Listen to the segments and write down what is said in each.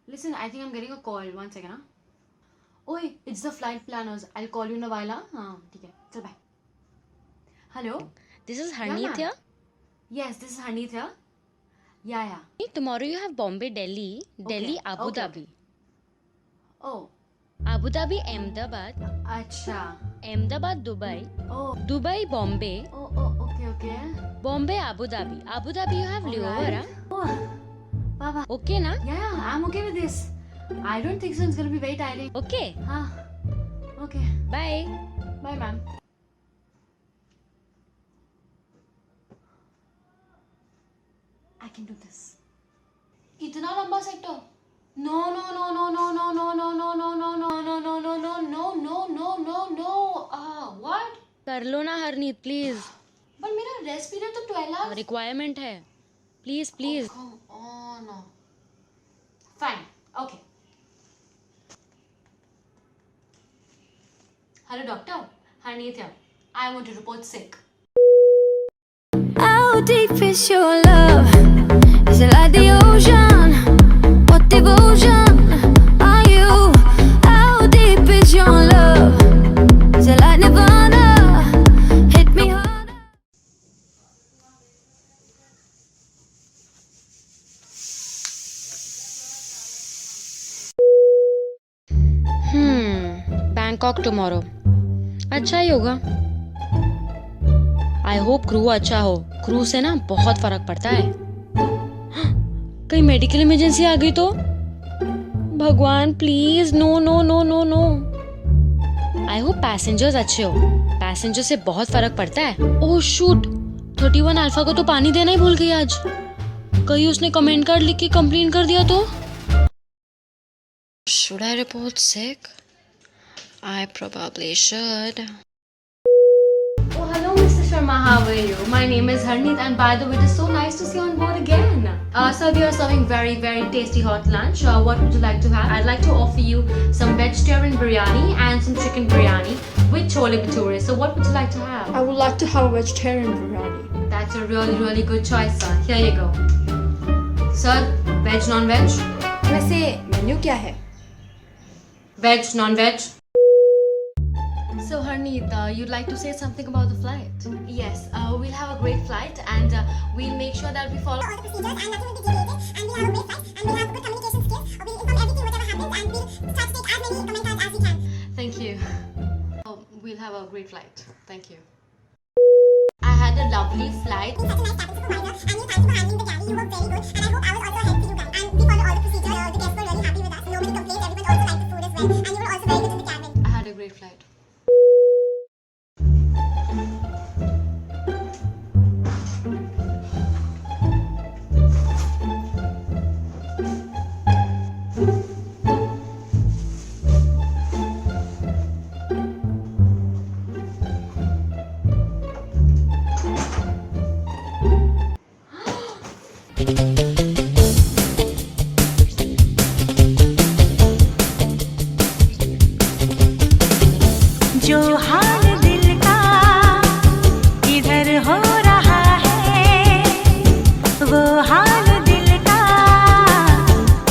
Listen, I think I'm getting a call. 1 second, huh? Oi, it's the flight planners. I'll call you in a while, huh? हाँ, ठीक है. चल bye. Hello? This is Yeah, Harneet ma'am. here. Yes, this is Harneet here. Yeah. Tomorrow you have Bombay, Delhi, Delhi, Abu okay. Dhabi. Oh, Abu Dhabi, Ahmedabad, अच्छा. Ahmedabad, Dubai, Oh, Dubai, Bombay, okay. Bombay, Abu Dhabi. Abu Dhabi you have layover, Alright. Oh, Baba. Okay na? Yeah, I'm okay with this. I don't think so. It's gonna be very tiring. Okay. हाँ. Okay. Bye. Bye, ma'am. I can do this. इतना लंबा sector? No. What? कर लो ना Harneet please. But मेरा rest period तो 12 hours. Requirement है. Please please. Come on. Fine. Okay. Hello, doctor. Harneet here. I want to report sick. How deep is your love? Is it like the ocean? What devotion are you? How deep is your love? Is it like Nirvana? Hit me harder. Bangkok tomorrow. अच्छा ही होगा. I hope crew अच्छा हो. Crew से ना बहुत फर्क पड़ता है. कहीं मेडिकल इमरजेंसी आ गई तो? भगवान please no. I hope passengers अच्छे हो. पैसेंजर से बहुत फर्क पड़ता है. ओह शूट, 31 अल्फा को तो पानी देना ही भूल गई आज. कहीं उसने कमेंट कार्ड लिख के कंप्लेन कर दिया तो? Should I report sick? I probably should. Oh, hello, Mr. Sharma. How are you? My name is Harneet, and by the way, it is so nice to see you on board again. Sir, we are serving very, very tasty hot lunch. What would you like to have? I'd like to offer you some vegetarian biryani and some chicken biryani with chole bhature. So, what would you like to have? I would like to have a vegetarian biryani. That's a really, really good choice, sir. Here you go. Sir, veg, non-veg? वैसे menu क्या है? Veg, non-veg? So Harneet, you'd like to say something about the flight? Yes, we'll have a great flight, and we'll make sure that we follow all the procedures and nothing will be deviated, and we'll have a great flight and we'll have good communication skills. We'll inform everything whatever happens, and we'll try to take as many comment cards as we can. Thank you. We'll have a great flight. Thank you. I had a lovely flight. You're such a nice cabin supervisor, and you thank you for handling the galley. You worked very good, and I hope I was also a help to you guys. And we follow all the procedures. The guests were really happy with us. Nobody complained. Everyone also liked the food as well, and you were also very good in the cabin. I had a great flight. जो हाल दिल का इधर हो रहा है, वो हाल दिल का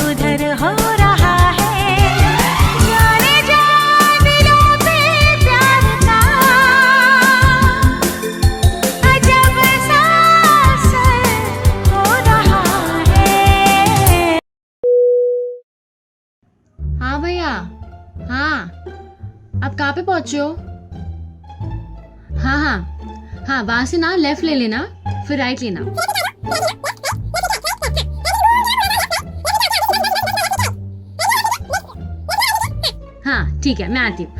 उधर हो रहा है. जाने जा दिलों पे प्यार का अजब सा असर हो रहा है. हाँ भैया. हाँ, आप कहाँ पे पहुंचे हो? हाँ, वहां से ना लेफ्ट ले लेना, फिर राइट लेना. हाँ ठीक है, मैं आती हूँ.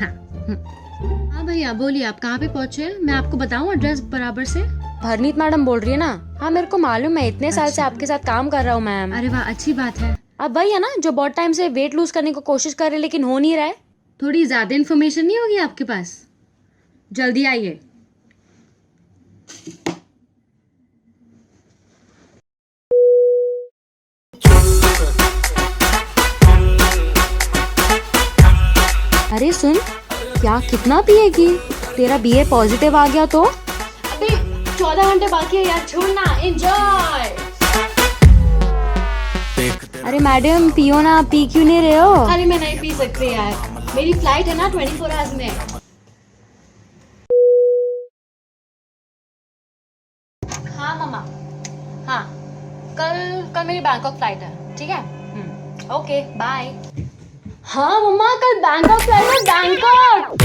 हाँ भैया बोलिए, आप कहाँ पे पहुंचे? मैं आपको बताऊँ एड्रेस बराबर से? हरनीत मैडम बोल रही है ना? हाँ मेरे को मालूम है, इतने साल से आपके साथ काम कर रहा हूँ मैम. अरे वाह, अच्छी बात है. अब वही है ना जो बहुत टाइम से वेट लूज करने की कोशिश कर रहे लेकिन हो नहीं रहा है. थोड़ी ज्यादा इन्फॉर्मेशन नहीं होगी आपके पास? जल्दी आइए. अरे सुन, क्या कितना पिएगी? तेरा बीए पॉजिटिव आ गया तो? अबे 14 घंटे बाकी है यार, छोड़ना. एंजॉय. अरे मैडम पियो ना, पी क्यों नहीं रहे हो? अरे मैं नहीं पी सकती यार, मेरी फ्लाइट है ना 24 आवर्स में। हाँ मम्मा, हाँ कल मेरी बैंकॉक फ्लाइट है, ठीक है? Okay bye. हाँ मम्मा, कल बैंकॉक फ्लाइट है, Bangkok.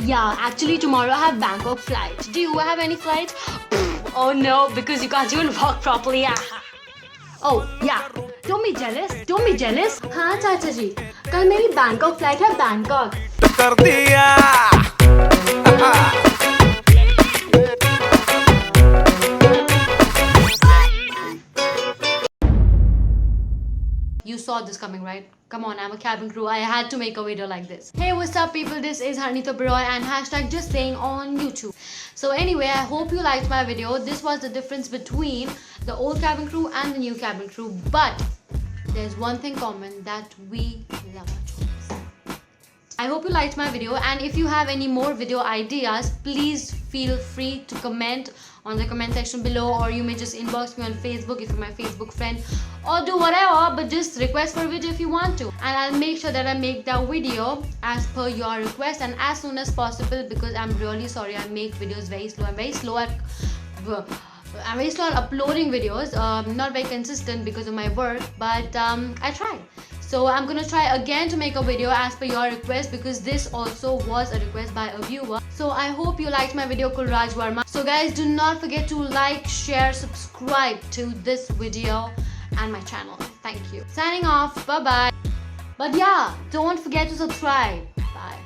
Yeah, actually tomorrow I have Bangkok flight. Do you have any flight? Oh no, because you can't even walk properly. Oh yeah, don't be jealous. Don't be jealous. हाँ चाचा जी, कल मेरी Bangkok flight है, Bangkok. कर दिया You saw this coming, right? Come on, I'm a cabin crew. I had to make a video like this. Hey, what's up, people? This is Harneet Oberoi and hashtag just saying on YouTube. So anyway, I hope you liked my video. This was the difference between the old cabin crew and the new cabin crew. But there's one thing common, that we love our jobs. I hope you liked my video, and if you have any more video ideas, please feel free to comment on the comment section below, or you may just inbox me on Facebook if you're my Facebook friend, or do whatever, but just request for a video if you want to, and I'll make sure that I make that video as per your request and as soon as possible, because I'm really sorry I make videos very slow. I'm very slow at uploading videos, not very consistent because of my work, but I try. So I'm gonna try again to make a video as per your request, because this also was a request by a viewer. So I hope you liked my video, Kulraj Verma. So guys, do not forget to like, share, subscribe to this video and my channel. Thank you. Signing off. Bye bye. But yeah, don't forget to subscribe. Bye.